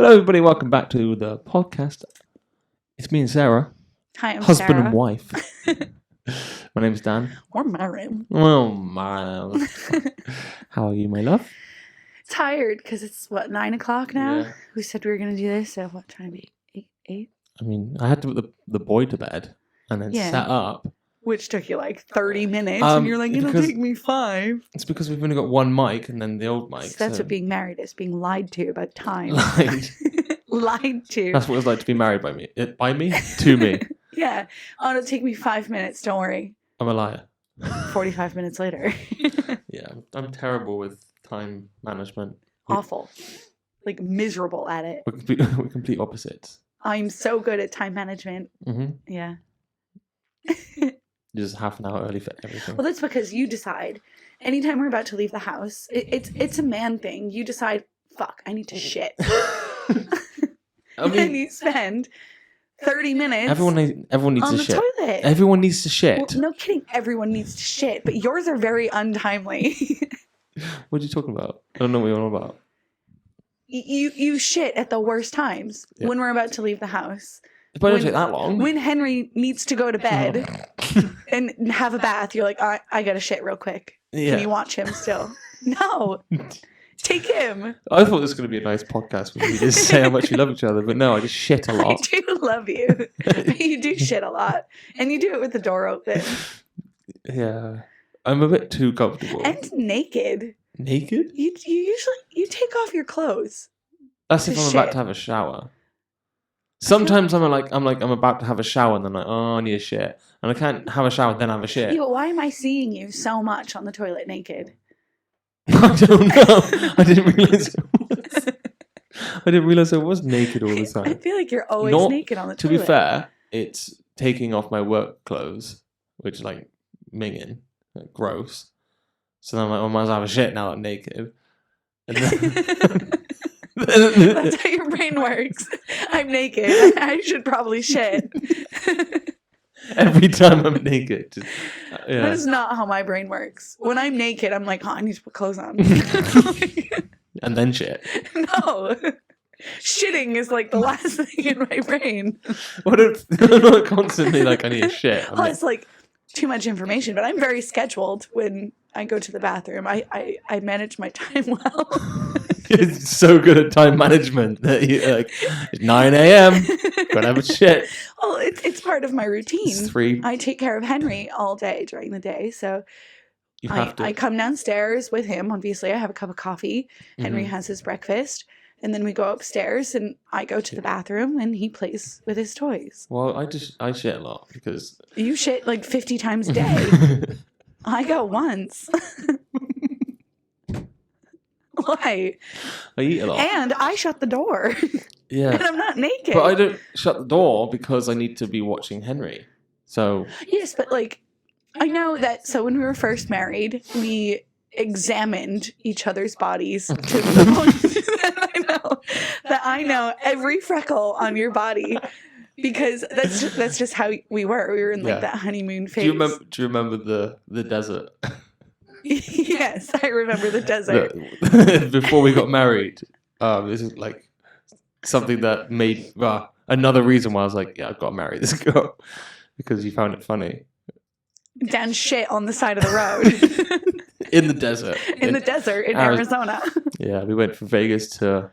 Hello, everybody. Welcome back to the podcast. It's me and Sarah. Hi, I'm husband Sarah. and wife. My name's Dan. We're married. Oh, my. How are you, my love? Tired because it's, 9 o'clock now? Yeah. We said we were going to do this at what time? 8? I mean, I had to put the boy to bed and then set up. Which took you like 30 minutes, and you're like, it'll take me 5. It's because we've only got one mic and then the old mic. So that's what being married is, being lied to about time. Lied. Lied to. That's what it's like to be married by me. By me? To me. Yeah. Oh, it'll take me 5 minutes, don't worry. I'm a liar. 45 minutes later. Yeah, I'm terrible with time management. Awful. Like, miserable at it. We're complete opposites. I'm so good at time management. Mm-hmm. Yeah. Just half an hour early for everything. Well, that's because you decide, anytime we're about to leave the house, it's a man thing. You decide, fuck, I need to shit. And you spend 30 minutes everyone needs on to the shit. toilet. Everyone needs to shit. Well, no kidding, everyone needs to shit, but yours are very untimely. What are you talking about? I don't know what you're on about. You shit at the worst times when we're about to leave the house. It probably don't take that long. When Henry needs to go to bed and have a bath, you're like, I gotta shit real quick. Yeah. Can you watch him still? No. Take him. I thought this was going to be a nice podcast where we just say how much we love each other, but no, I just shit a lot. I do love you. You do shit a lot. And you do it with the door open. Yeah. I'm a bit too comfortable. And naked. Naked? You usually take off your clothes. That's if I'm about to have a shower. Sometimes I'm about to have a shower and then I'm like, oh, I need a shit. And I can't have a shower then have a shit. Yeah, but why am I seeing you so much on the toilet naked? I don't know. I didn't realize I was naked all the time. I feel like you're always naked on the toilet. To be fair, it's taking off my work clothes, which is like minging, like gross. So then I'm like, I might as well have a shit now that I'm naked. And then That's how your brain works. I'm naked. I should probably shit. Every time I'm naked. Yeah. That is not how my brain works. When I'm naked, I'm like, I need to put clothes on. And then shit. No. Shitting is like the last thing in my brain. What if I'm not constantly like, I need a shit? It's like too much information, but I'm very scheduled when I go to the bathroom. I manage my time well. You're so good at time management that you like, it's 9 a.m. Gotta have a shit. Well, it's part of my routine. It's 3. I take care of Henry all day during the day, so You have to. I come downstairs with him. Obviously, I have a cup of coffee. Henry has his breakfast, and then we go upstairs, and I go to the bathroom, and he plays with his toys. Well, I shit a lot because You shit like 50 times a day. I go once. Why? I eat a lot. And I shut the door. Yeah. And I'm not naked. But I don't shut the door because I need to be watching Henry. So Yes, but like, I know that, so when we were first married, we examined each other's bodies to the point that I know every freckle on your body, because that's just how we were. We were in like that honeymoon phase. Do you remember the desert? Yes, I remember the desert. Before we got married, this is like something that made another reason why I was like, yeah, I've got to marry this girl because you found it funny. Dan shit on the side of the road. In the desert. In the desert in Arizona. Yeah, we went from Vegas to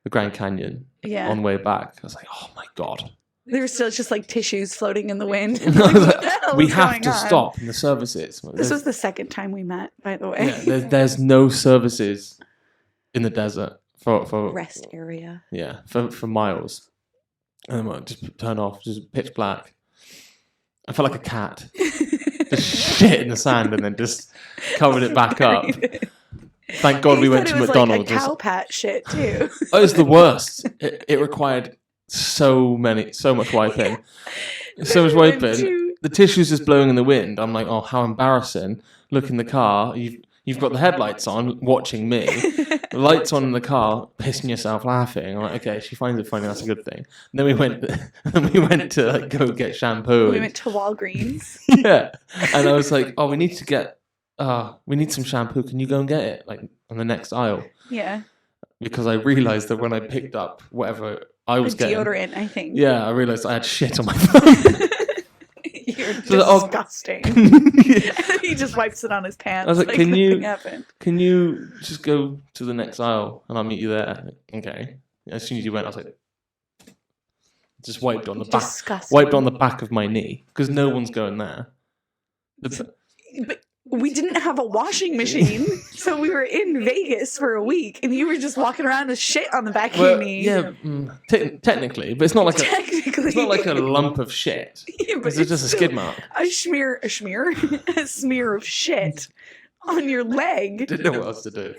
the Grand Canyon. Yeah. On the way back, I was like, oh my God. There were still just like tissues floating in the wind. We have to stop in the services. This was the second time we met, by the way. Yeah, there's no services in the desert for rest area. Yeah, for miles. And then just turn off, just pitch black. I felt like a cat. Just shit in the sand and then just covered it back up. Thank God we went to McDonald's. Like a cow pat shit too. Oh, it's the worst. It required so much wiping. So much wiping. The tissue's just blowing in the wind. I'm like, oh, how embarrassing. Look in the car. You've got the headlights on, watching me. The lights on in the car, pissing yourself laughing. I'm like, okay, she finds it funny. That's a good thing. And then we went to like, go get shampoo. We went to Walgreens. Yeah, and I was like, oh, we need some shampoo. Can you go and get it? Like on the next aisle. Yeah. because I realised that when I picked up whatever I was getting, deodorant, I think. Yeah, I realised I had shit on my phone. You're So, disgusting. He just wipes it on his pants. I was like, nothing happened. Can you just go to the next aisle and I'll meet you there? Okay. As soon as you went, I was like, just wiped on the back, Disgusting. wiped on the back of my knee because no one's going there. But we didn't have a washing machine, so we were in Vegas for a week, and you were just walking around with shit on the back of your knee. Yeah, technically, but it's not like it's not like a lump of shit. Yeah, but it's just a skid mark. A smear of shit on your leg. Didn't know what else to do.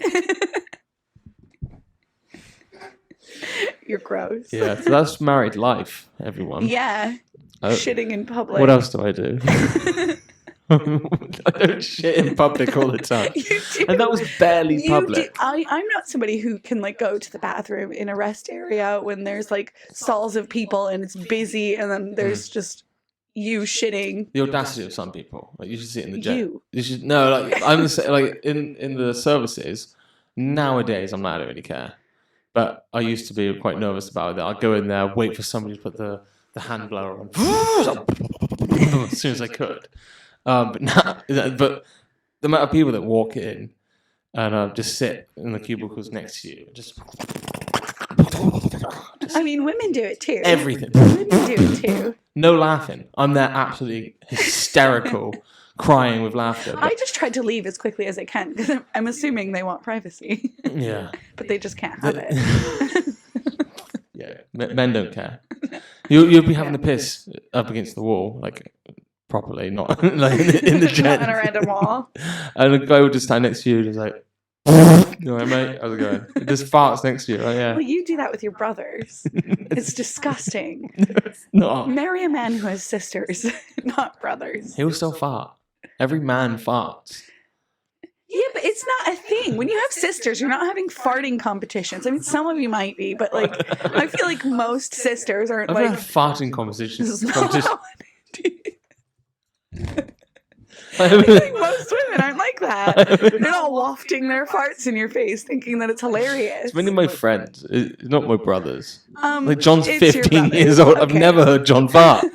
You're gross. Yeah, so that's married life, everyone. Yeah, shitting in public. What else do I do? I don't shit in public all the time. You do. And that was barely public. I'm not somebody who can like go to the bathroom in a rest area when there's like stalls of people and it's busy and then there's just you shitting. The audacity of some people. Like you should see it in the jet. You should like I'm the same, like in the services nowadays. I'm not. I don't really care. But I used to be quite nervous about it. I'd go in there, wait for somebody to put the hand blower on as soon as I could. But the amount of people that walk in and just sit in the cubicles next to you, just I mean, women do it too. Everything. Women do it too. No laughing. I'm there absolutely hysterical, crying with laughter. I just tried to leave as quickly as I can because I'm assuming they want privacy. Yeah. But they just can't have it. Yeah. Men don't care. You'll be having to piss up against the wall, like properly, not like in the jet. Not on a random wall. And the guy would just stand next to you and just like, you know, mate, how's it going? It just farts next to you. Like, yeah. Well, you do that with your brothers. It's disgusting. It's not. Marry a man who has sisters, not brothers. He'll still fart. Every man farts. Yeah, but it's not a thing. When you have sisters, you're not having farting competitions. I mean, some of you might be, but like, I feel like most sisters aren't I've like had farting competitions. I think most women aren't like that. They're not wafting their farts in your face, thinking that it's hilarious. It's many of my friends, not my brothers. Like John's 15 years old. Okay. I've never heard John fart.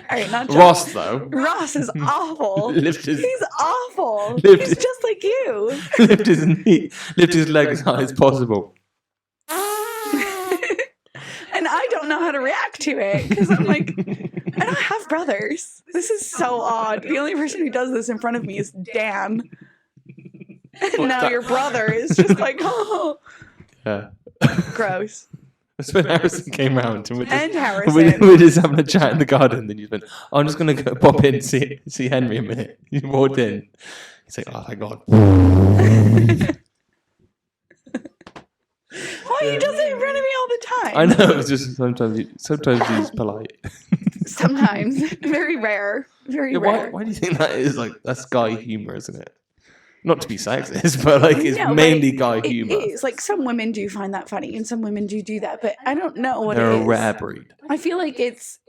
All right, not John. Ross though. Ross is awful. He's awful. He's just like you. Lift his leg as high as possible. And I don't know how to react to it because I'm like, I don't have brothers. This is so odd. The only person who does this in front of me is Dan. And now your brother is just like, oh. Yeah. Gross. That's when Harrison came round and Harrison. we're just having a chat in the garden. Then you went, oh, I'm just going to go pop in and see Henry a minute. You walked in. He's like, oh, thank God. Why he does it in front of me all the time? I know. It's just sometimes he's polite. Sometimes. Very rare. Very rare. Why do you think that is? Like, that's guy humor, isn't it? Not to be sexist, but like it's mainly guy humor. It is. Like some women do find that funny and some women do that, but I don't know what They're it is. a rare breed. I feel like it's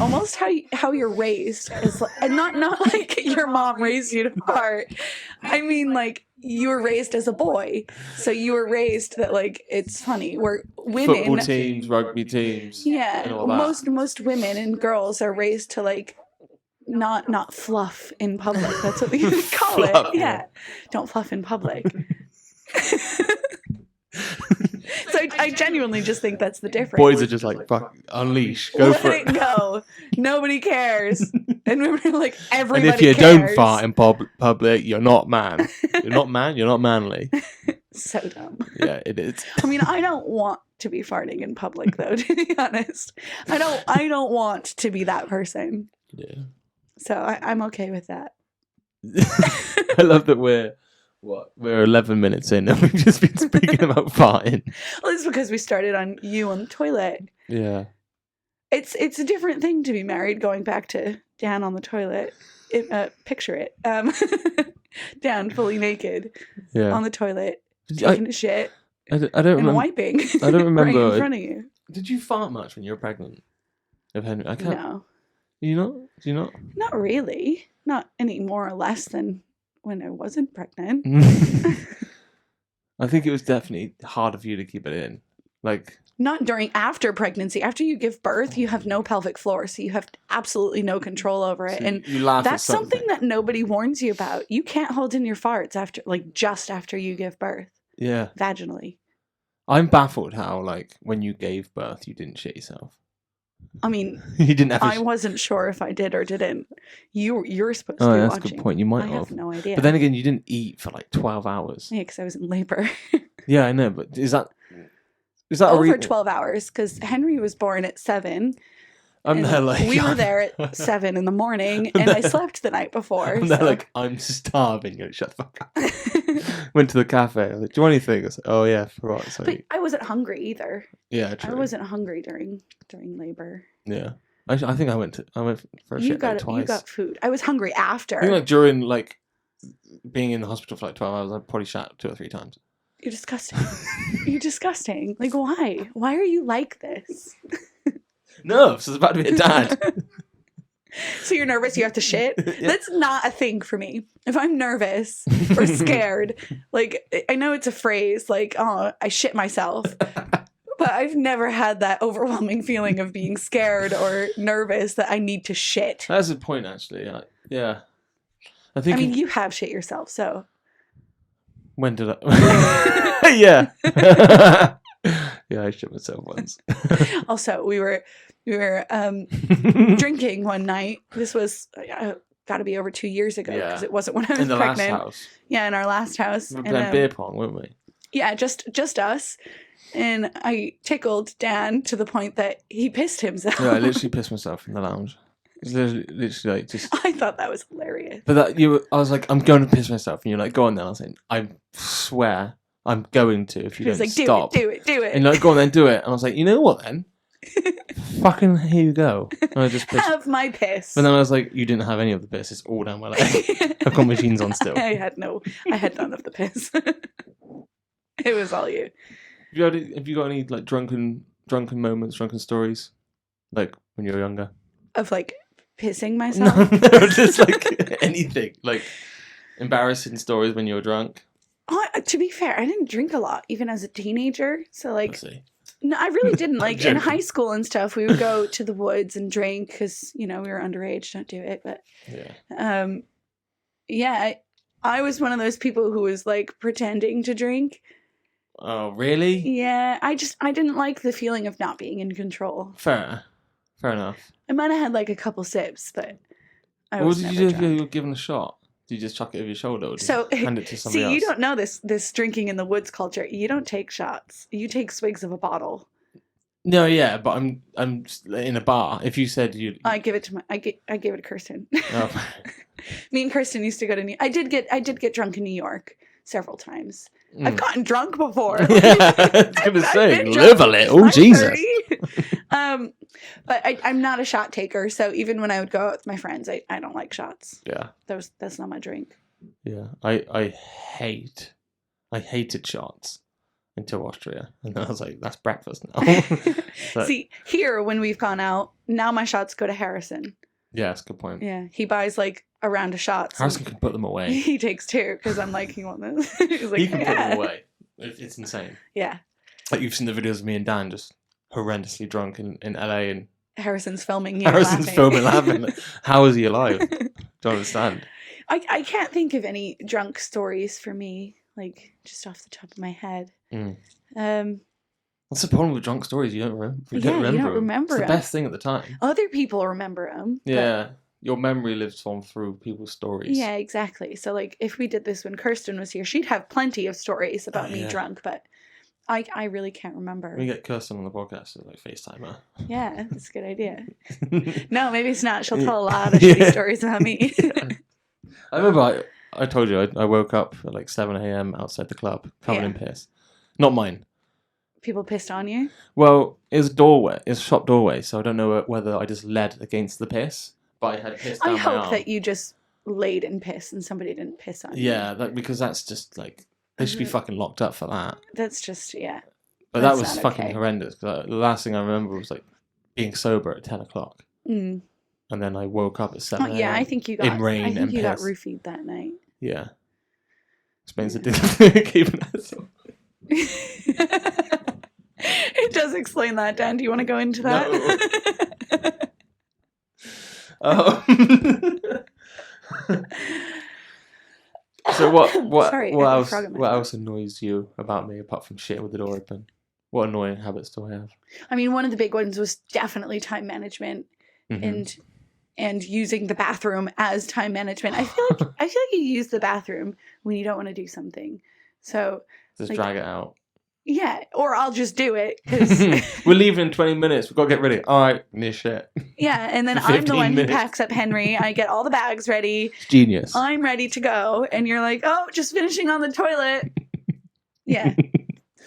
almost how you're raised, and not like your mom raised you to fart. I mean, like you were raised as a boy, so you were raised that like it's funny. Where women, football teams, rugby teams, yeah, and all that. most women and girls are raised to like not fluff in public. That's what we call it. Yeah, don't fluff in public. So I genuinely just think that's the difference. Boys are just like, fuck, unleash, go for it. Let it go. Nobody cares. And women are like, everybody cares. And if you don't fart in public, you're not man. You're not man, you're not manly. So dumb. Yeah, it is. I mean, I don't want to be farting in public, though, to be honest. I don't want to be that person. Yeah. So I'm okay with that. I love that we're 11 minutes in and we've just been speaking about farting. Well, it's because we started on you on the toilet. Yeah. It's a different thing to be married, going back to Dan on the toilet. Picture it. Dan fully naked on the toilet, taking a shit I don't remember. Wiping. I don't remember. Right in front of you. Did you fart much when you were pregnant? Of Henry? I can't. No. Do you not? Not really. Not any more or less than when I wasn't pregnant. I think it was definitely harder for you to keep it in. Like, not after pregnancy. After you give birth, you have no pelvic floor, so you have absolutely no control over it. so And you laugh that's at something that nobody warns you about. You can't hold in your farts just after you give birth. Yeah. Vaginally. I'm baffled how, like, when you gave birth, you didn't shit yourself. I mean, you didn't have. I wasn't sure if I did or didn't. You're supposed to be that's watching. a good point. You might I have no idea. But then again, you didn't eat for like 12 hours. Yeah, because I was in labor. Yeah, I know. But is that over 12 hours? Because Henry was born at 7. I'm there like we were there at 7 in the morning, and I slept the night before. I'm there like, I'm starving. You're like, shut the fuck up. Went to the cafe. I was like, do you want anything? I was like, oh yeah, forgot. But I wasn't hungry either. Yeah, true. I wasn't hungry during labor. Yeah, I think I went for a shit like twice. You got food. I was hungry after. I think like during like being in the hospital for like 12 hours, I probably shat 2 or 3 times. You're disgusting. You're disgusting. Like, why? Why are you like this? Nerves. I was about to be a dad. So you're nervous you have to shit? Yeah. That's not a thing for me. If I'm nervous or scared, like, I know it's a phrase, like, oh, I shit myself. But I've never had that overwhelming feeling of being scared or nervous that I need to shit. That's a point, actually. Yeah. I mean, you have shit yourself, so. When did I? Yeah. Yeah, I shit myself once. Also, we were drinking one night. This was got to be over 2 years ago because it wasn't when I was pregnant. In the last house. Yeah, in our last house. We were playing beer pong, weren't we? Yeah, just us. And I tickled Dan to the point that he pissed himself. Yeah, I literally pissed myself in the lounge. It's literally like just. I thought that was hilarious. But I was like, I'm going to piss myself, and you're like, go on then. I was like, I swear, I'm going to if you don't stop. Do it. And you're like, go on then, do it. And I was like, you know what then? Fucking here you go. And I just pissed. Have my piss. But then I was like, you didn't have any of the piss. It's all down my leg. I've got machines on still. I had none of the piss. It was all you. Have you got any like drunken moments, drunken stories, like when you were younger? Of like pissing myself? No, just like anything, like embarrassing stories when you were drunk. To be fair, I didn't drink a lot, even as a teenager. So like, no, I really didn't. Like in high school and stuff, we would go to the woods and drink because we were underage. Don't do it. But yeah, I was one of those people who was like pretending to drink. Oh, really? Yeah, I didn't like the feeling of not being in control. Fair enough. I might have had like a couple sips, but what did you do if you were given a shot? Did you just chuck it over your shoulder or did you hand it to somebody else? See, you don't know this drinking in the woods culture. You don't take shots. You take swigs of a bottle. No, yeah, but I'm in a bar. If you said you, I give it to I gave it to Kirsten. Oh. Me and Kirsten used to go to I did get drunk in New York several times. I've gotten drunk before. Yeah, I was gonna say, live a little, Jesus. But I'm not a shot taker, so even when I would go out with my friends, I don't like shots. Yeah, that's not my drink. Yeah, I hated shots until Austria, and then I was like, that's breakfast now. See, here when we've gone out, now my shots go to Harrison. Yeah, that's a good point. Yeah, he buys like a round of shots. Harrison can put them away. He takes 2 because I'm like, you want this? He's like, he can put them away. It's insane. Yeah. Like you've seen the videos of me and Dan just horrendously drunk in LA, and Harrison's filming you. Harrison's filming laughing. How is he alive? Don't understand. I can't think of any drunk stories for me, like just off the top of my head. What's the problem with drunk stories? You don't remember. You don't remember. It's the best thing at the time. Other people remember them. Yeah. Your memory lives on through people's stories. Yeah, exactly. So, like, if we did this when Kirsten was here, she'd have plenty of stories about me drunk, but I really can't remember. We get Kirsten on the podcast as, like, FaceTime her. Yeah, that's a good idea. No, maybe it's not. She'll tell a lot of shitty stories about me. I remember I told you I woke up at, like, 7 a.m. outside the club, covered in piss. Not mine. People pissed on you? Well, it was a doorway. It was a shop doorway, so I don't know whether I just led against the piss. But I had piss down my arm. I hope that you just laid in piss and somebody didn't piss on you. Yeah, because that's just like they should be fucking locked up for that. That's just But that was fucking horrendous. Cause the last thing I remember was like being sober at 10 o'clock, and then I woke up at 7. Yeah, I think you got in rain and you got piss. roofied that night. Yeah, explains the difference keeping that. It does explain that, Dan. Do you want to go into that? No. So what Sorry, what I have a else frog in my what throat. else annoys you about me apart from shit with the door open? What annoying habits do I have? I mean, one of the big ones was definitely time management Mhm. and using the bathroom as time management. I feel like you use the bathroom when you don't want to do something. So Just like, drag it out. yeah, or I'll just do it because We're leaving in 20 minutes. We've got to get ready. All right, near shit. yeah, and then For I'm the 15 one who minutes. packs up Henry. I get all the bags ready. It's genius. I'm ready to go, and you're like, oh, just finishing on the toilet. Yeah,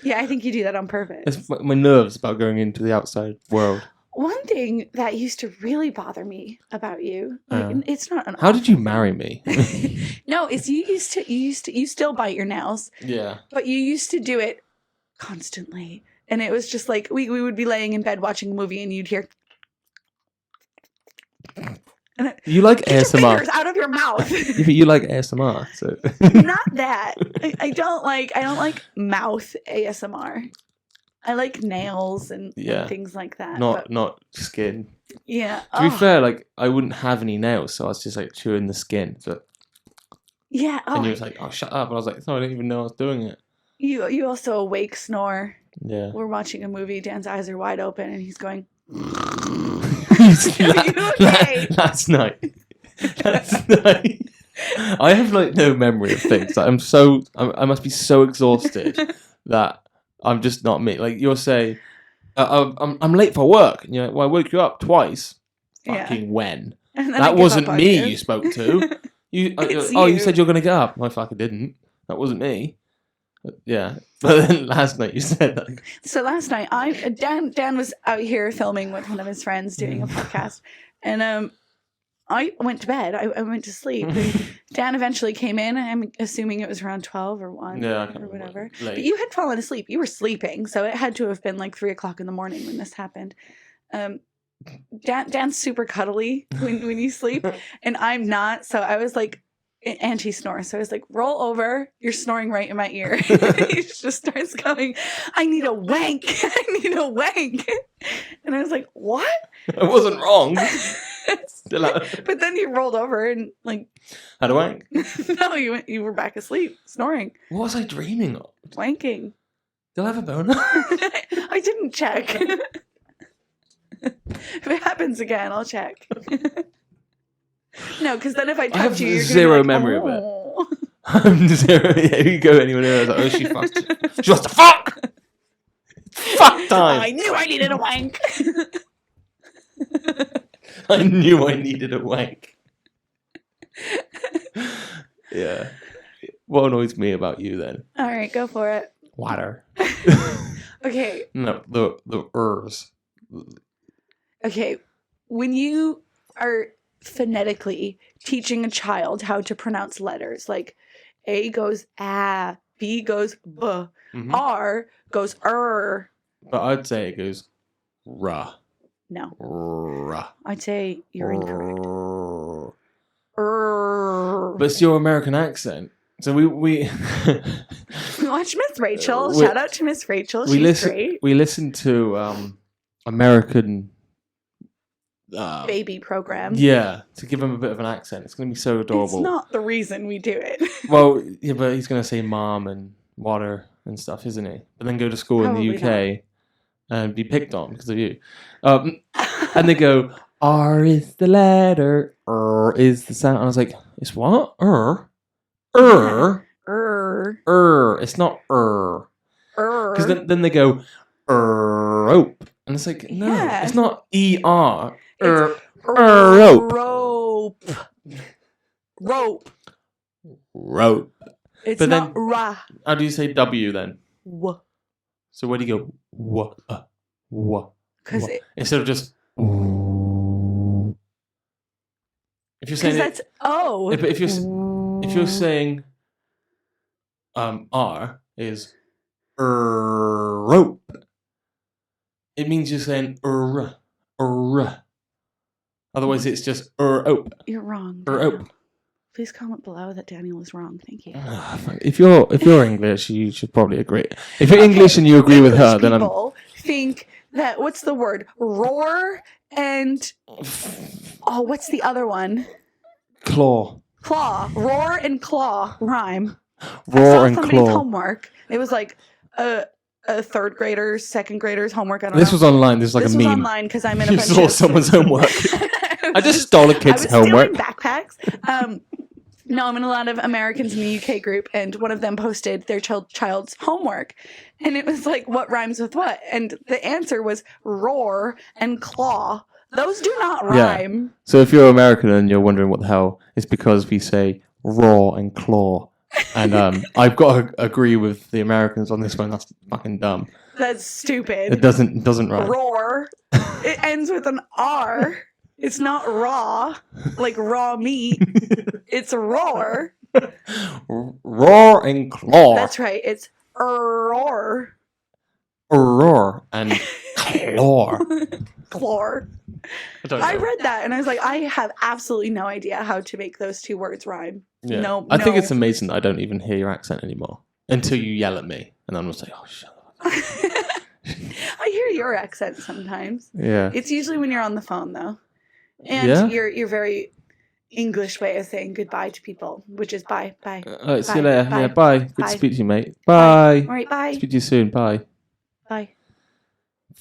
yeah, I think you do that on purpose. It's my nerves about going into the outside world. One thing that used to really bother me about you, like, it's not an. How did you awful marry me? thing. No, it's you still bite your nails, Yeah. but you used to do it constantly, and it was just like we would be laying in bed watching a movie, and you'd hear. And You like get your ASMR. fingers out of your mouth. Yeah, but you like ASMR, so. Not that. I don't like mouth ASMR. I like nails and things like that. Not skin. Yeah. To be fair, like I wouldn't have any nails, so I was just like chewing the skin. So, yeah. Oh. and you was like, "Oh, shut up!" And I was like, "No, I didn't even know I was doing it." You also awake snore. Yeah. We're watching a movie. Dan's eyes are wide open, and he's going. Last night. I have like no memory of things. Like, I must be so exhausted that I'm just not me. Like you'll say, I'm late for work, and you're like, well, I woke you up twice. Fucking when? That wasn't me you spoke to. You said you're gonna get up. No, fuck, I didn't. That wasn't me. Yeah, but then last night you said that. So last night, Dan was out here filming with one of his friends doing a podcast, and I went to bed. I went to sleep. Dan eventually came in. I'm assuming it was around 12 or 1 or whatever. But you had fallen asleep. You were sleeping, so it had to have been like 3:00 in the morning when this happened. Dan's super cuddly when you sleep, and I'm not. So I was like. Anti-snore. So I was like, roll over. You're snoring right in my ear. He just starts going, I need a wank. I need a wank. And I was like, what? I wasn't wrong. But then you rolled over and like had a wank. No, you were back asleep, snoring. What was I dreaming of? Wanking. Did I have a boner? I didn't check. If it happens again, I'll check. No, because then if I touch you, you're zero gonna be like, memory of it. I'm zero. Yeah, you go anywhere else. Like, oh, she fucked. She wants to fuck. Fuck time. I knew I needed a wank. I knew I needed a wank. Yeah. What annoys me about you then? All right, go for it. Water. Okay. No, the ers. Okay, when you are phonetically teaching a child how to pronounce letters, like A goes ah, B goes b, R goes But I'd say it goes ra. No. Ra. I'd say you're incorrect. But it's your American accent. So we watch Miss Rachel. Shout out to Miss Rachel. She's great. We listen to American baby program. Yeah, to give him a bit of an accent. It's going to be so adorable. It's not the reason we do it. Well, yeah, but he's going to say mom and water and stuff, isn't he? But then go to school Probably in the UK and be picked on because of you. And they go, R is the letter, is the sound. And I was like, it's what? It's not Because then they go, rope. And it's like, no, it's not ER. Rope. It's but not then, ra. How do you say W then? W. So where do you go? Because instead of just. If you're saying that's O. If you're saying R is rope, it means you're saying Otherwise, it's just ope. You're wrong. Ope. Please comment below that Daniel is wrong. Thank you. If you're English, you should probably agree. If you're English and you agree with her, then I'm. People think that what's the word? Roar and what's the other one? Claw. Roar and claw rhyme. Roar and somebody's claw. Homework. It was like a third graders, second graders homework. I don't know. This was online. This was like a meme. This was online because I'm in a You bunch saw of someone's homework. I just stole a kid's homework. Stealing backpacks. No, I'm in a lot of Americans in the UK group, and one of them posted their child's homework, and it was like, what rhymes with what? And the answer was roar and claw. Those do not rhyme. Yeah. So if you're American and you're wondering what the hell, it's because we say raw and claw. And I've got to agree with the Americans on this one. That's fucking dumb. That's stupid. It doesn't rhyme. Roar. It ends with an R. It's not raw, like raw meat. It's roar. Roar and claw. That's right. It's roar. Roar and claw. Chlor. I read that and I was like, I have absolutely no idea how to make those two words rhyme. Yeah. No. I think it's amazing that I don't even hear your accent anymore until you yell at me, and I'm just like, oh, shut up. I hear your accent sometimes. Yeah. It's usually when you're on the phone though, and Yeah? your very English way of saying goodbye to people, which is bye. See you Bye. later. Bye. Yeah, bye. Good Bye. to speak to you, mate. Bye. All right, bye. Speak to you soon. Bye. Bye.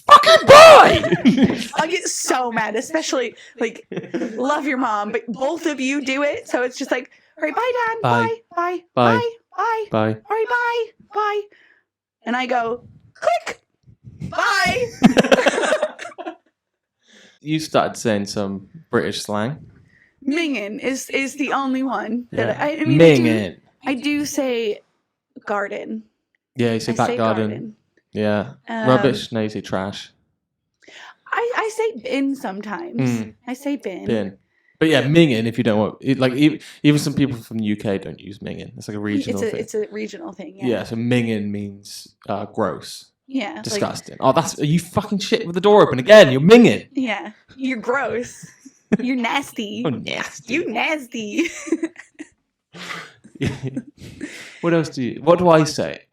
Fucking bye! I get so mad, especially like love your mom, but both of you do it, so it's just like, all right, bye, Dad. Bye. Bye. Bye. Bye. Bye. All right, bye. Bye. And I go, click. Bye. You started saying some British slang. Mingin is the only one that Yeah. I mean. Mingin. I do say garden. Yeah, you say I back say garden. Yeah. Rubbish. No, you say trash. I say bin sometimes. I say bin. Bin. But yeah, mingin, if you don't want... even some people from the UK don't use mingin. It's like a regional thing. It's a regional thing, yeah. Yeah, so mingin means gross. Yeah. Disgusting. Are you fucking shit with the door open again? You're minging. Yeah. You're gross. You're nasty. Oh, nasty. You nasty. What do I say?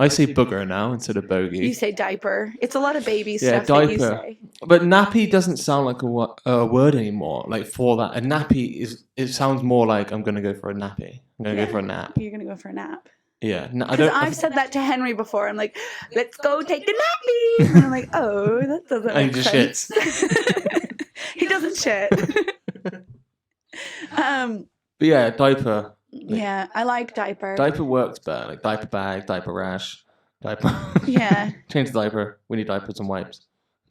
I say booger now instead of bogey. You say diaper. It's a lot of baby Yeah, stuff that you diaper. say. But nappy doesn't sound like a word anymore. Like for that, a nappy it sounds more like I'm gonna go for a nappy. I'm gonna go for a nap. You're gonna go for a nap. Yeah, Because I've said that to Henry before. I'm like, let's go take a nappy. And I'm like, oh, that doesn't And make he just sense. He doesn't shit. But yeah, diaper. Yeah, I like diaper. Diaper works better. Like diaper bag, diaper rash, diaper. Yeah. Change the diaper. We need diapers and wipes.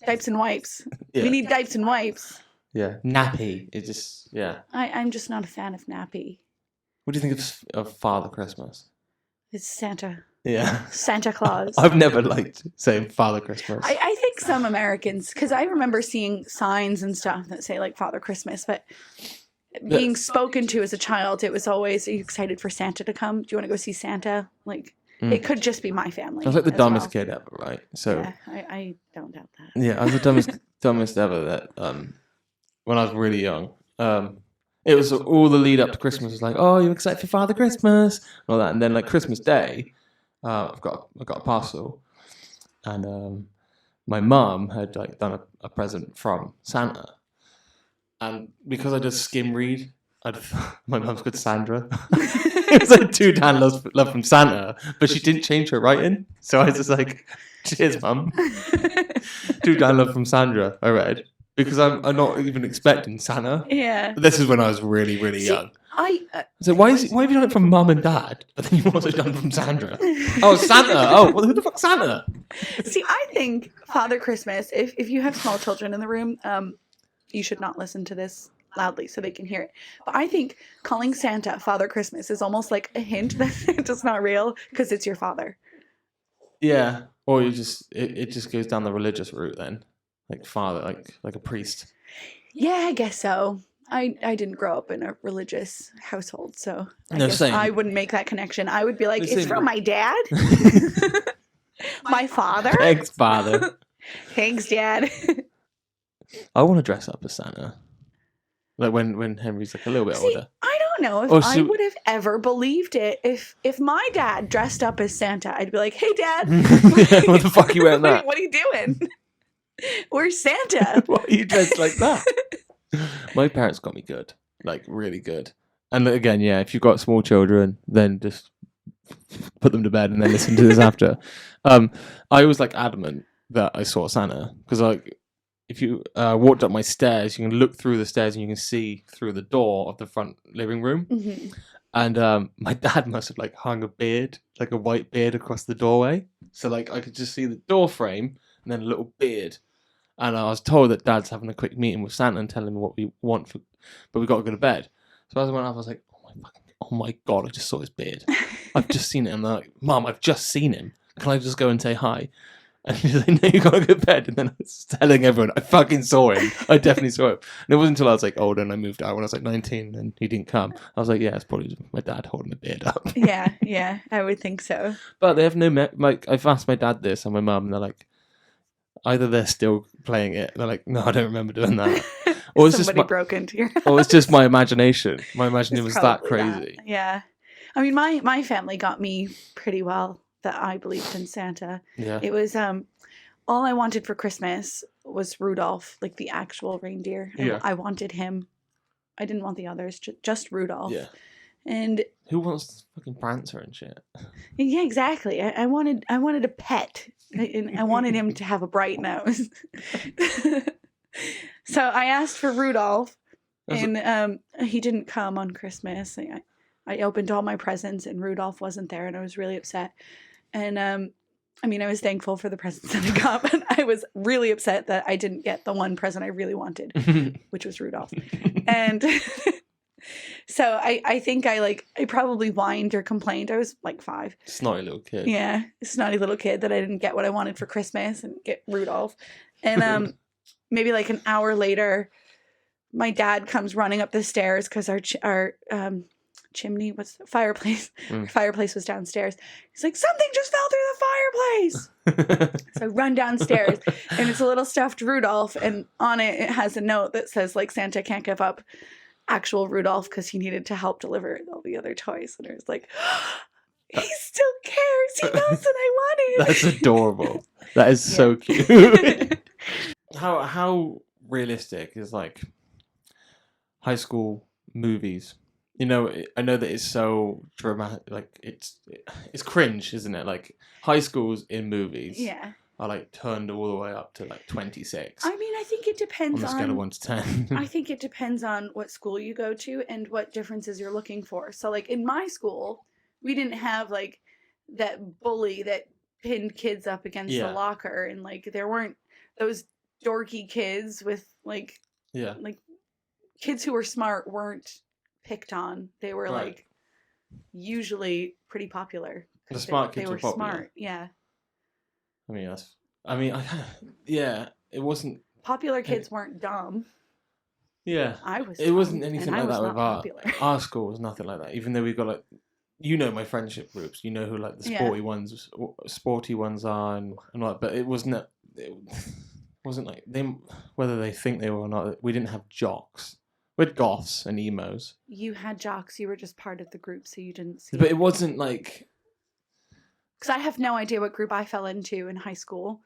Dipes and wipes. Yeah. We need dipes and wipes. Yeah. Nappy. It's just I'm just not a fan of nappy. What do you think of Father Christmas? It's Santa. Yeah. Santa Claus. I've never liked saying Father Christmas. I think some Americans, because I remember seeing signs and stuff that say like Father Christmas, but being spoken to as a child, it was always, are you excited for Santa to come? Do you want to go see Santa? Like, it could just be my family. I was like the dumbest well. kid ever, right? So yeah, I don't doubt that. yeah, I was the dumbest ever. That when I was really young, it was all the lead up to Christmas was like, oh, you excited for Father Christmas, and all that, and then like Christmas Day, I got a parcel, and my mum had like done a present from Santa. And because I just skim read, my mum's called Sandra. It was like to Dan love from Santa, but she didn't change her writing. So I was just like, cheers, mum. To Dan love from Sandra, I read. Because I'm not even expecting Santa. Yeah. This is when I was really, really young. So why have you done it from mum and dad? But then you've also done it from Sandra. Oh, Santa. Oh, well, who the fuck's Santa? See, I think Father Christmas, if you have small children in the room, you should not listen to this loudly so they can hear it. But I think calling Santa Father Christmas is almost like a hint that Santa's not real because it's your father. Yeah. Or it just goes down the religious route then. Like father, like a priest. Yeah, I guess so. I didn't grow up in a religious household, so I guess same. I wouldn't make that connection. I would be like, The it's same. from my dad. My father. Thanks, father. Thanks, Dad. I want to dress up as Santa. Like when Henry's like a little bit older. I don't know if Or I should- would have ever believed it. If my dad dressed up as Santa, I'd be like, "Hey, Dad, What the fuck you wearing that? what are you doing? Where's Santa?" Why are you dressed like that? My parents got me good, like really good. And again, yeah, if you've got small children, then just put them to bed and then listen to this after. I was like adamant that I saw Santa because like if you walked up my stairs, you can look through the stairs and you can see through the door of the front living room. Mm-hmm. And my dad must have like hung a beard, like a white beard across the doorway, so like I could just see the door frame and then a little beard. And I was told that Dad's having a quick meeting with Santa and telling him what we want, but we got to go to bed. So as I went up, I was like, oh my God, I just saw his beard. I've just seen it. And I'm like, Mum, I've just seen him. Can I just go and say hi? And she's like, no, you got to go to bed. And then I was telling everyone, I fucking saw him. I definitely saw him. And it wasn't until I was like older and I moved out when I was like 19 and he didn't come. I was like, yeah, it's probably just my dad holding the beard up. Yeah, I would think so. But they have no, like, I've asked my dad this and my mum, and they're like, either they're still playing it, they're like, no, I don't remember doing that. Or it's Somebody just broke into your house. or it's just my imagination. My imagination was that Probably crazy. that. Yeah. I mean, my family got me pretty well that I believed in Santa. Yeah. It was all I wanted for Christmas was Rudolph, like the actual reindeer. Yeah. I wanted him. I didn't want the others, just Rudolph. Yeah. And Who wants fucking Prancer and shit? yeah, exactly. I wanted a pet, and I wanted him to have a bright nose. So I asked for Rudolph, and he didn't come on Christmas. I opened all my presents, and Rudolph wasn't there, and I was really upset. And I mean, I was thankful for the presents that I got, but I was really upset that I didn't get the one present I really wanted, which was Rudolph. And so I think I probably whined or complained. I was like 5. Snotty little kid. Yeah, snotty little kid that I didn't get what I wanted for Christmas and get Rudolph. And maybe like an hour later, my dad comes running up the stairs because our chimney was fireplace. Our fireplace was downstairs. He's like, something just fell through the fireplace. So I run downstairs, and it's a little stuffed Rudolph, and on it has a note that says like Santa can't give up actual Rudolph because he needed to help deliver all the other toys. And I was like, he still cares. He knows what I wanted. That's adorable. That is so cute. How realistic is like high school movies? You know, I know that it's so dramatic. Like it's cringe, isn't it? Like high schools in movies. Yeah. Are like turned all the way up to like 26. I mean, I think it depends on the scale of 1 to 10. I think it depends on what school you go to and what differences you're looking for. So, like in my school, we didn't have like that bully that pinned kids up against the locker, and like there weren't those dorky kids with like kids who were smart weren't picked on. They were like usually pretty popular. The smart kids were popular. Smart, yeah. It wasn't... Popular kids weren't dumb. Yeah. I was It dumb, wasn't anything like that with our school was nothing like that. Even though we've got like, you know, my friendship groups, you know who like the sporty ones are and all that, but it wasn't like them, whether they think they were or not, we didn't have jocks. We had goths and emos. You had jocks, you were just part of the group, so you didn't see But it wasn't like... Because I have no idea what group I fell into in high school.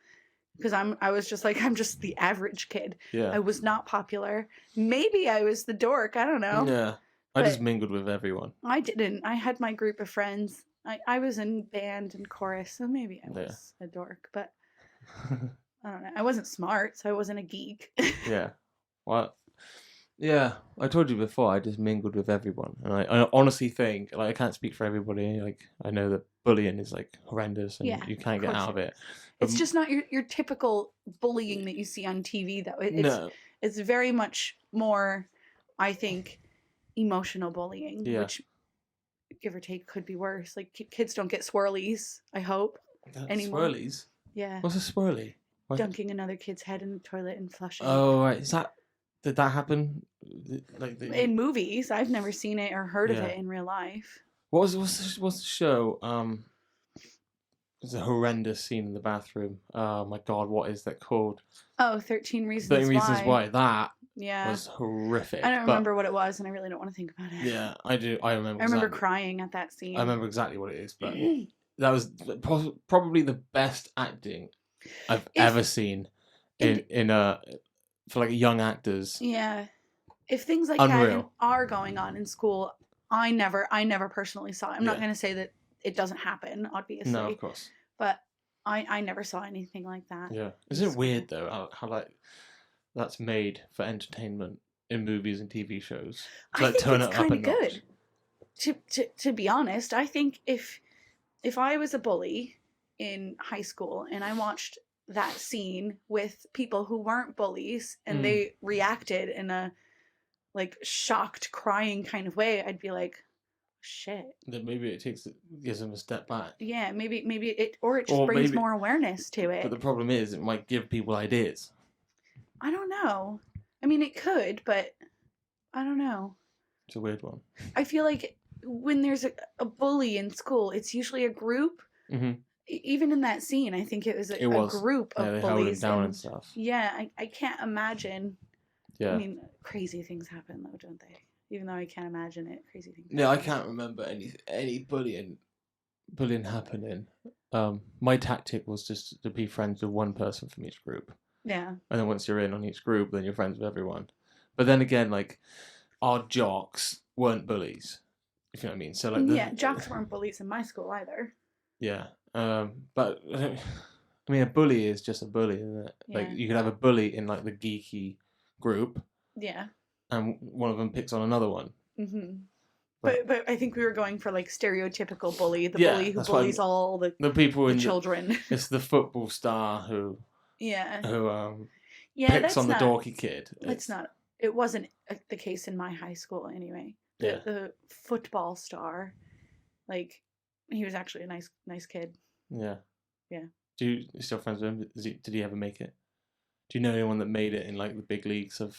Because I was just like, I'm just the average kid. Yeah. I was not popular. Maybe I was the dork. I don't know. Yeah. I just mingled with everyone. I didn't. I had my group of friends. I was in band and chorus, so maybe I was a dork. But I don't know. I wasn't smart, so I wasn't a geek. Yeah. Well, yeah. I told you before, I just mingled with everyone. And I honestly think, like, I can't speak for everybody. Like, I know that bullying is, like, horrendous and you can't get out of it. It's just not your typical bullying that you see on TV, though. It's very much more, I think, emotional bullying, which, give or take, could be worse. Like, kids don't get swirlies, I hope, anymore. Swirlies? Yeah. What's a swirly? Dunking another kid's head in the toilet and flushing. Oh, right. Did that happen? In movies. I've never seen it or heard of it in real life. What's the show? There's a horrendous scene in the bathroom. Oh my God, what is that called? Oh, 13 Reasons 13 Why. Reasons Why. That was horrific. I don't remember what it was, and I really don't want to think about it. Yeah, I do. I remember. I remember crying at that scene. I remember exactly what it is, but that was probably the best acting I've ever seen in for like young actors. Yeah, if things like that are going on in school, I never personally saw it. I'm not going to say that it doesn't happen, obviously. No, of course. But I never saw anything like that. Yeah, isn't it weird though how like that's made for entertainment in movies and TV shows to like turn it up a notch? To be honest, I think if I was a bully in high school and I watched that scene with people who weren't bullies and they reacted in a like shocked, crying kind of way, I'd be like, shit. Then maybe it gives them a step back. Yeah, maybe it just brings more awareness to it. But the problem is, it might give people ideas. I don't know. I mean, it could, but I don't know. It's a weird one. I feel like when there's a bully in school, it's usually a group. Mm-hmm. Even in that scene, I think it was a group of they bullies. held him down and stuff. Yeah, I can't imagine. Yeah. I mean, crazy things happen though, don't they? Even though I can't imagine it, crazy things. Yeah, I can't remember any bullying happening. My tactic was just to be friends with one person from each group. Yeah. And then once you're in on each group, then you're friends with everyone. But then again, like, our jocks weren't bullies, if you know what I mean. So like, jocks weren't bullies in my school either. Yeah. But I mean, a bully is just a bully, isn't it? Yeah. Like, you could have a bully in like the geeky group. Yeah. And one of them picks on another one. Mm-hmm. But I think we were going for like stereotypical bully, the bully who bullies all the people in children. It's the football star who picks on the dorky kid. It wasn't the case in my high school anyway. The football star, like, he was actually a nice kid. Yeah. Yeah. Do you still friends with him? Did he ever make it? Do you know anyone that made it in like the big leagues of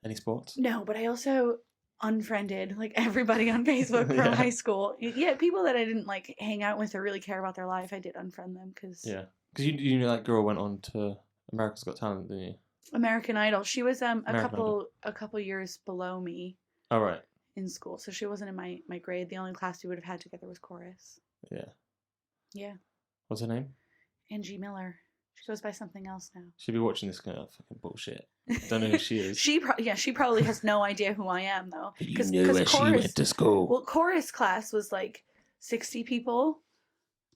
any sports? No, but I also unfriended like everybody on Facebook from high school. Yeah, people that I didn't like hang out with or really care about their life, I did unfriend them because you know that girl went on to America's Got Talent, didn't you? American Idol. She was a couple years below me. Oh, right. In school, so she wasn't in my grade. The only class we would have had together was chorus. Yeah. Yeah. What's her name? Angie Miller. She goes by something else now. She'll be watching this kind of fucking bullshit. Don't know who she is. She probably has no idea who I am though. Because you knew where she went to school. Well, chorus class was like 60 people,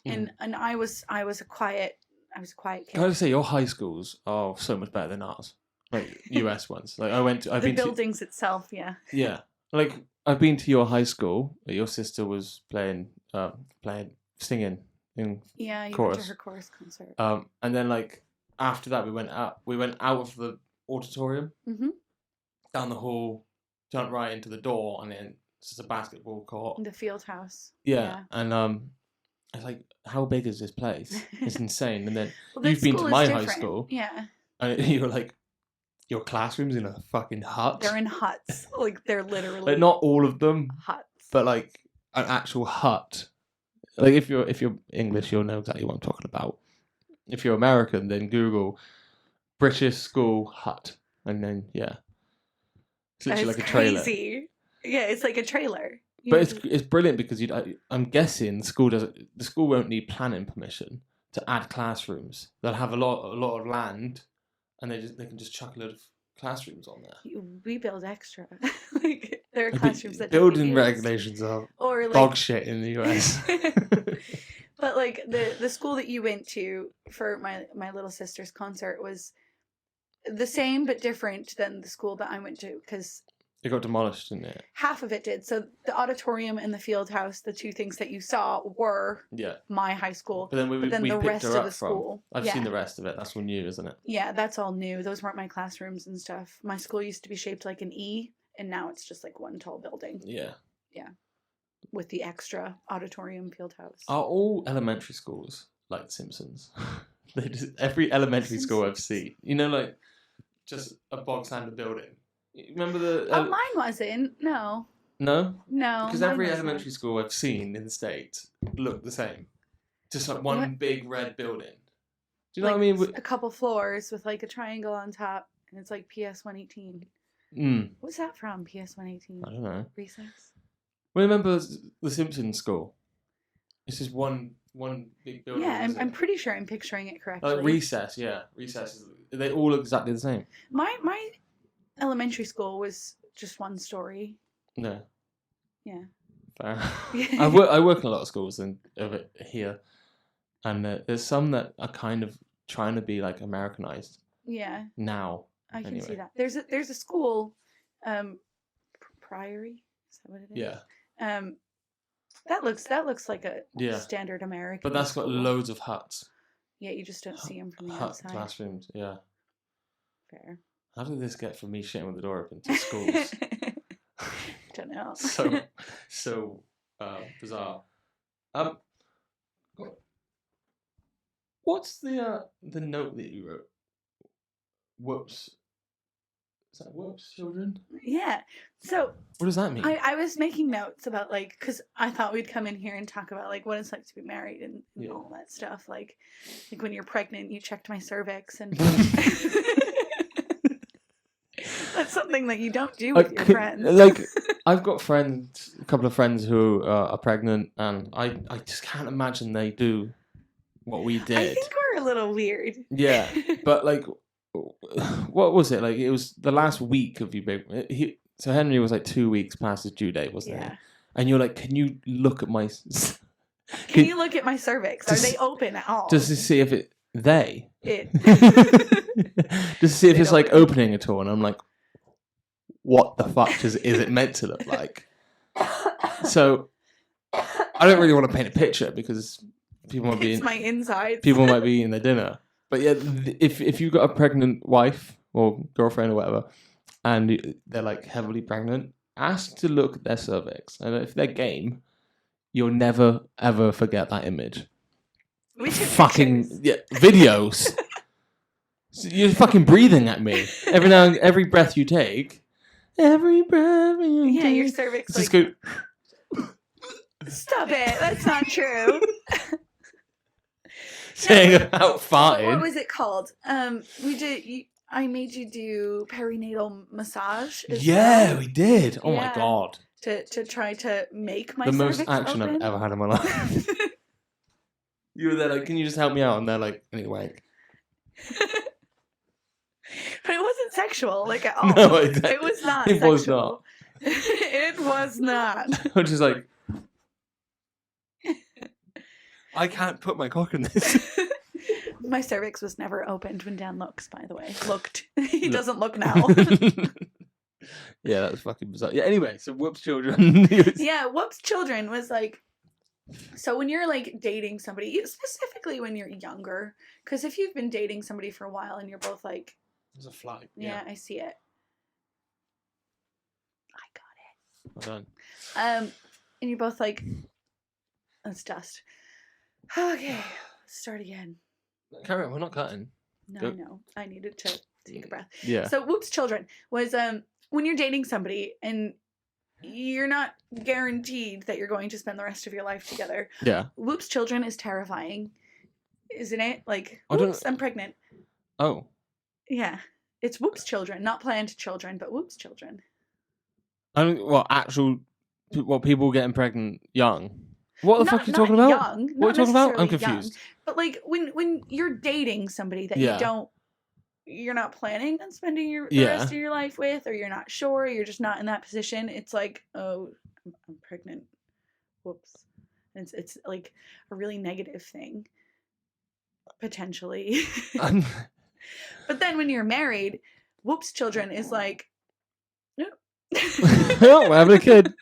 and I was a quiet kid. I gotta say, your high schools are so much better than ours, like US ones. Like the buildings itself, yeah. Yeah, like I've been to your high school. Your sister was singing in you chorus. went to her chorus concert. And then like after that, we went out of the auditorium, down the hall, turned right into the door, and then it's just a basketball court. In the field house. Yeah. And I was like, how big is this place? It's insane. And then you've been to my high school. Yeah. And you were like, your classroom's in a fucking hut. They're in huts. Like, they're literally like, not all of them. Huts. But like an actual hut. Like, if you're English, you'll know exactly what I'm talking about. If you're American, then Google British school hut. And then, yeah. It's literally like a trailer. Crazy. Yeah, it's like a trailer. But it's brilliant because I'm guessing the school won't need planning permission to add classrooms. They'll have a lot of land, and they can just chuck a load of classrooms on there. We build extra. Like, there are classrooms that building regulations are dog shit in the US. But like the school that you went to for my little sister's concert was the same but different than the school that I went to, because it got demolished, didn't it? Half of it did. So the auditorium and the field house, the two things that you saw were my high school. But then we the picked rest her up of the school. I've seen the rest of it. That's all new, isn't it? Yeah, that's all new. Those weren't my classrooms and stuff. My school used to be shaped like an E, and now it's just like one tall building. Yeah. Yeah. With the extra auditorium field house. Are all elementary schools like Simpsons? Every elementary school I've seen, like just a bog standard building. Remember mine wasn't. No. No? No. Because every elementary school I've seen in the States looked the same. Just like one big red building. Do you know what I mean? A couple floors with like a triangle on top, and it's like PS 118. What's that from? PS 118. I don't know. Recess. Well, remember the Simpsons school? It's just one big building. Yeah, I'm pretty sure I'm picturing it correctly. Like Recess, yeah. Recess. They all look exactly the same. My elementary school was just one story. No. Yeah. Fair. I work in a lot of schools here, and there's some that are kind of trying to be like Americanized. Yeah. Now. I can see that. There's a school, Priory. Is that what it is? Yeah. That looks like a standard American. But that's school. got loads of huts. Yeah, you just don't see them from the hut outside. Classrooms, yeah. Fair. How did this get from me shitting with the door open to schools? Don't know. so bizarre. What's the note that you wrote? Whoops. Is that whoops, children? Yeah. So what does that mean? I was making notes about because I thought we'd come in here and talk about what it's like to be married and all that stuff. Like when you're pregnant, you checked my cervix and that's something that you don't do with your friends. I've got a couple of friends who are pregnant, and I just can't imagine they do what we did. I think we're a little weird. Yeah, but what was it? It was the last week of you being... So Henry was 2 weeks past his due date, wasn't he? And you're like, can you look at my... Can you look at my cervix? Are they open at all? Just to see if it... They? It. Just to see if it's opening at all. And I'm like, what the fuck is it meant to look like? So I don't really want to paint a picture because people might be... It's my insides. People might be eating their dinner. But yeah, if you've got a pregnant wife or girlfriend or whatever, and they're heavily pregnant, ask to look at their cervix. And if they're game, you'll never ever forget that image. We took fucking videos. So you're fucking breathing at me every breath you take. Every breath you take. Your cervix. Just go. Stop it! That's not true. Saying about farting. What was it called? We did. I made you do perinatal massage. Yeah, we did. Oh my god. To try to make my the most cervix action open. I've ever had in my life. You were there can you just help me out? And they're like, anyway. But it wasn't sexual, at all. No, it was not. It sexual. was not. It was not. I'm just I can't put my cock in this. My cervix was never opened when Dan looks, by the way. Looked. He doesn't look now. Yeah, that was fucking bizarre. Yeah, anyway, so Whoops Children. Yeah, Whoops Children was so when you're dating somebody, specifically when you're younger, because if you've been dating somebody for a while and you're both There's a fly. Yeah, I see it. I got it. Well done. And you're both that's dust. Okay, let's start again. Carry on, we're not cutting. No, I needed to take a breath. Yeah. So Whoops Children was when you're dating somebody and you're not guaranteed that you're going to spend the rest of your life together. Yeah. Whoops Children is terrifying, isn't it? Whoops, I'm pregnant. Oh. Yeah. It's Whoops Children, not planned children, but Whoops Children. People getting pregnant young? What the fuck are you talking about? Young, what are you talking about? I'm confused. Young, but when you're dating somebody that you're not planning on spending the rest of your life with, or you're not sure, you're just not in that position, it's oh, I'm pregnant. Whoops. And it's a really negative thing. Potentially. But then when you're married, Whoops Children is no. We're having a kid.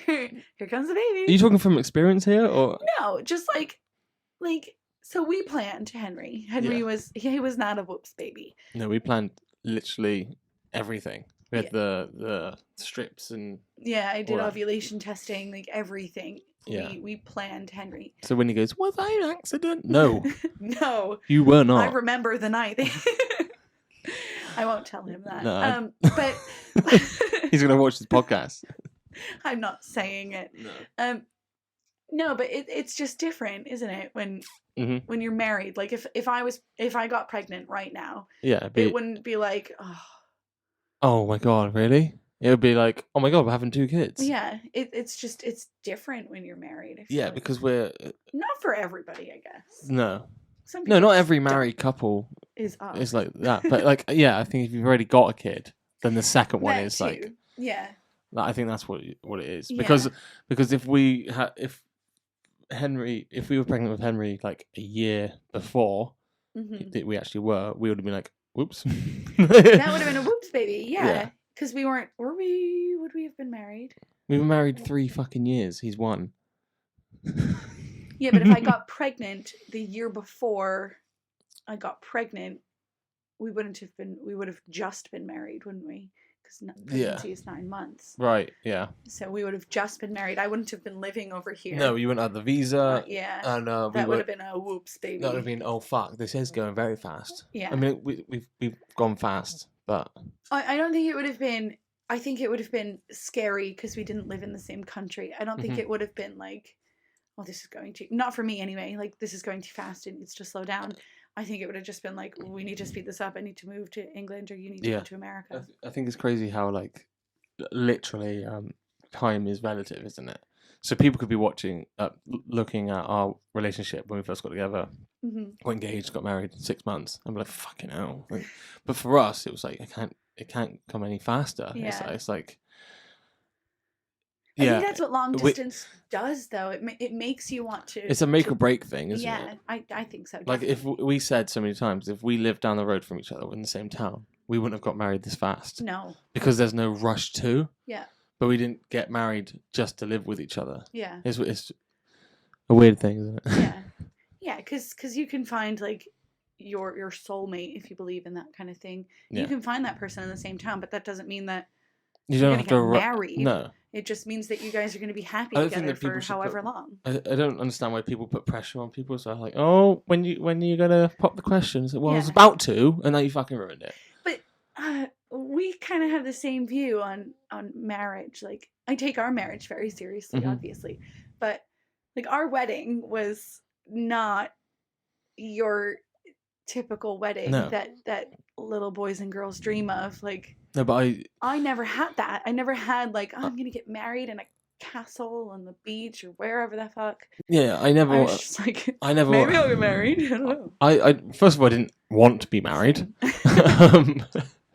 Here comes the baby. Are you talking from experience here, or no? Just so we planned Henry. Henry was not a Whoops baby. No, we planned literally everything. We had the strips and I did ovulation testing, everything. Yeah, we planned Henry. So when he goes, was I an accident? No, no, you were not. I remember the night. I won't tell him that. No, but he's gonna watch this podcast. I'm not saying it. No. No, but it's just different, isn't it? When you're married, if I got pregnant right now, it wouldn't be oh, Oh my god, really? It would be like, oh my god, we're having 2 kids. Yeah, it's different when you're married. I feel Yeah, like. because we're Not for everybody, I guess. no, Some no, people not just every don't. married couple Is us. is like that. But like, yeah, I think if you've already got a kid, then the second one That is too. like, Yeah. I think that's what it is. Yeah. Because if we had if we were pregnant with Henry like a year before Mm-hmm. we actually were, we would have been like, whoops. That would have been a whoops baby. Yeah. Because we weren't. Were we? Would we have been married? We were married 3 fucking years. He's 1. Yeah, but if I got pregnant the year before I got pregnant, we wouldn't have been. We would have just been married, wouldn't we? Because pregnancy is 9 months. Right. Yeah. So we would have just been married. I wouldn't have been living over here. No, you wouldn't have the visa. Yeah. And that would have been a whoops baby. That would have been, oh fuck, this is going very fast. Yeah. I mean, we've gone fast, but I don't think it would have been. I think it would have been scary because we didn't live in the same country. I don't think it would have been like, well, this is going to, not for me anyway, like this is going too fast, it needs to slow down. I think it would have just been like, we need to speed this up. I need to move to England, or you need to go to America. I think it's crazy how like literally time is relative, isn't it? So people could be watching, looking at our relationship when we first got together, got engaged, got married in 6 months, and be like, fucking hell. Like, but for us, it was like, it can't come any faster. Yeah. It's like, I think that's what long distance does, though. It makes you want to. It's a make or break thing, isn't it? Yeah, I think so. Like if we said so many times, if we lived down the road from each other in the same town, we wouldn't have got married this fast. No. Because there's no rush to. Yeah. But we didn't get married just to live with each other. Yeah. It's a weird thing, isn't it? Yeah. Yeah, because you can find like your soulmate, if you believe in that kind of thing. Yeah. You can find that person in the same town, but that doesn't mean that you don't have to get married. No. It just means that you guys are going to be happy together for however long. I don't understand why people put pressure on people. So I'm like, oh, when you gonna pop the question? So, well, I was about to, and now you fucking ruined it. But we kind of have the same view on marriage. Like, I take our marriage very seriously, obviously, but like our wedding was not your typical wedding that little boys and girls dream of. Like, no, but I never had that. I never had like, oh, I'm gonna get married in a castle on the beach or wherever the fuck. Yeah, I never. I was just like, I never. Maybe I'll get married. I don't know. I first of all, I didn't want to be married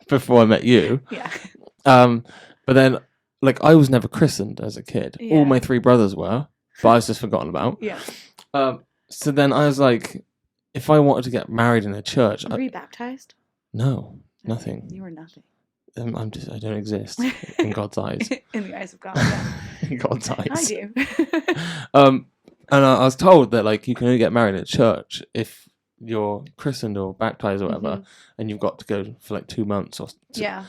before I met you. Yeah. But then, like, I was never christened as a kid. Yeah. All my 3 brothers were, but I was just forgotten about. Yeah. So then I was like, if I wanted to get married in a church, were you baptized? No, nothing. You were nothing. I don't exist in God's eyes. In the eyes of God, yeah. In God's eyes. I do. And I was told that like you can only get married in a church if you're christened or baptized or whatever, and you've got to go for like 2 months or. Yeah.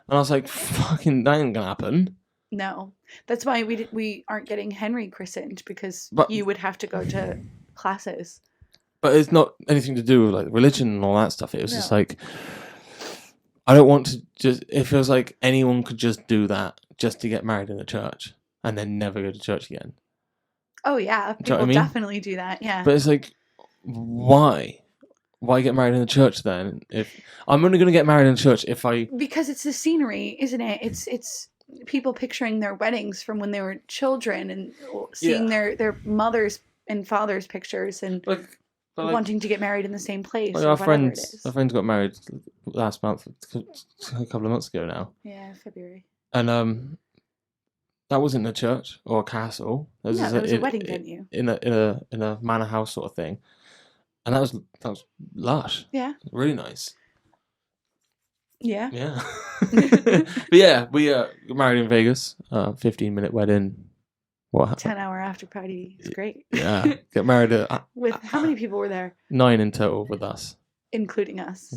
And I was like, fucking, that ain't gonna happen. No, that's why we aren't getting Henry christened, because you would have to go to classes. But it's not anything to do with like religion and all that stuff. It was just like, I don't want to just. It feels like anyone could just do that just to get married in a church and then never go to church again. Oh yeah, people definitely do that. Yeah, but it's like, why? Why get married in a church then? If I'm only going to get married in a church if because it's the scenery, isn't it? It's people picturing their weddings from when they were children and seeing their mothers and fathers' pictures and. Wanting to get married in the same place. Like our friends got married last month, a couple of months ago now. Yeah, February. And that wasn't a church or a castle. It was a wedding venue in a manor house sort of thing, and that was lush. Yeah, really nice. Yeah. Yeah. But yeah, we got married in Vegas. 15-minute wedding. What? 10-hour after party. It's great. Yeah. Get married with how many people were there? 9 in total with us. Including us.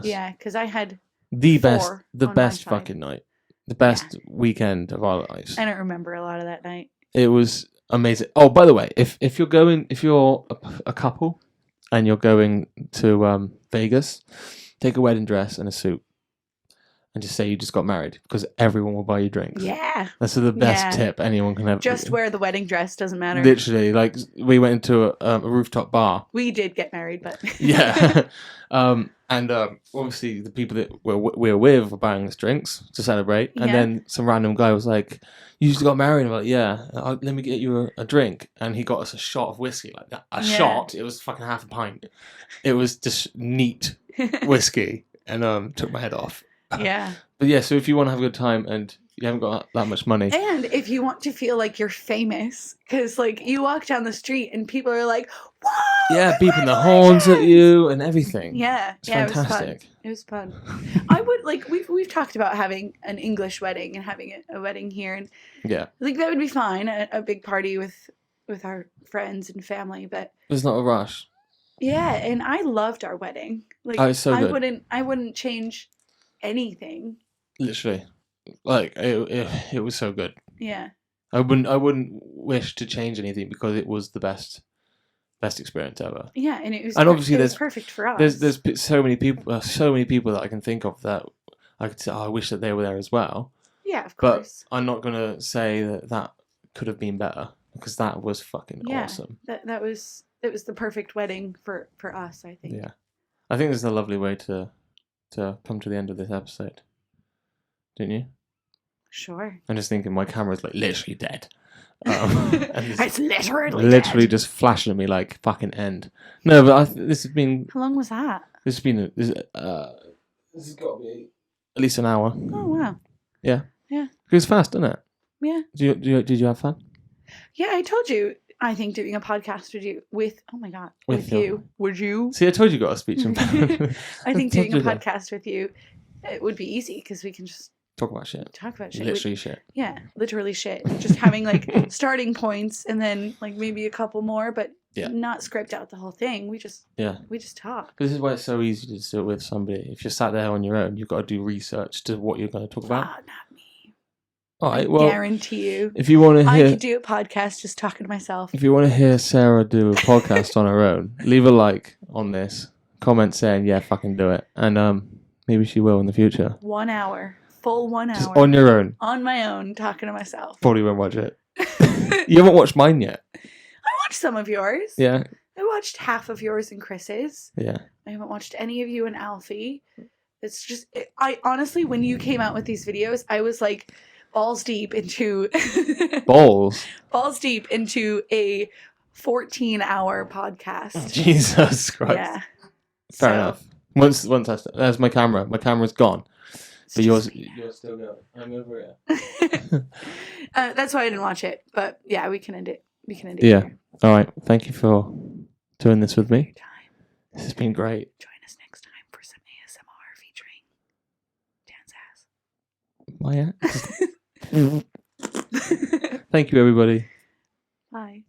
Yeah, because I had the best fucking night. The best weekend of our lives. I don't remember a lot of that night. It was amazing. Oh, by the way, if you're a couple and you're going to Vegas, take a wedding dress and a suit. And just say you just got married, because everyone will buy you drinks. Yeah. That's the best tip anyone can ever. Just wear the wedding dress, doesn't matter. Literally, like we went into a rooftop bar. We did get married, but. Yeah. And obviously the people that we're with were buying us drinks to celebrate. And then some random guy was like, "You just got married." I'm like, "Yeah, let me get you a drink." And he got us a shot of whiskey like that. A shot. It was fucking half a pint. It was just neat whiskey, and took my head off. Yeah. But yeah, so if you want to have a good time and you haven't got that much money, and if you want to feel like you're famous, because like you walk down the street and people are like, "Whoa!" yeah, beeping the horns at you and everything. Yeah, it's fantastic. It was fun. I would like we've talked about having an English wedding and having a wedding here, and yeah, I think that would be fine. A big party with our friends and family, but there's not a rush. Yeah, and I loved our wedding. Like, it's so good. I wouldn't change anything. Literally, like it was so good. Yeah. I wouldn't wish to change anything because it was the best experience ever. Yeah, and it was. Obviously, it was perfect for us. There's so many people that I can think of that I could say, "Oh, I wish that they were there as well." Yeah, of course. But I'm not gonna say that could have been better because that was fucking awesome. That was the perfect wedding for us, I think. Yeah, I think this is a lovely way to come to the end of this episode. Didn't you? Sure. I'm just thinking my camera's like literally dead. It's literally just flashing at me like fucking end. No, but this has been. How long was that? This has been. This has got to be at least an hour. Oh wow. Yeah. Yeah. It was fast, didn't it? Yeah. Did you have fun? Yeah, I told you. I think doing a podcast with oh my god, with you. Would you? See, I told you got a speech impediment. I think doing a podcast with you, it would be easy because we can just talk about shit. Literally shit. Yeah, literally shit. Just having like starting points and then like maybe a couple more, but not script out the whole thing. We just talk. This is why it's so easy to do it with somebody. If you're sat there on your own, you've got to do research to what you're going to talk about. Not me. All right, I guarantee you. If you want to hear, I could do a podcast just talking to myself. If you want to hear Sarah do a podcast on her own, leave a like on this. Comment saying, "Yeah, fucking do it," and maybe she will in the future. 1 hour. Full 1 hour. Just on your own. On my own, talking to myself. Probably won't watch it. You haven't watched mine yet. I watched some of yours. Yeah. I watched half of yours and Chris's. Yeah. I haven't watched any of you and Alfie. It's just, I honestly, when you came out with these videos, I was like balls deep into... Balls deep into a 14-hour podcast. Jesus Christ. Yeah. Fair enough. Once there's my camera. My camera's gone. But yours still going. I'm over it. That's why I didn't watch it. But yeah, we can end it. Yeah. Here. All right. Thank you for doing this with me. This has been great. Join us next time for some ASMR featuring Dan's ass. My ass. Thank you, everybody. Bye.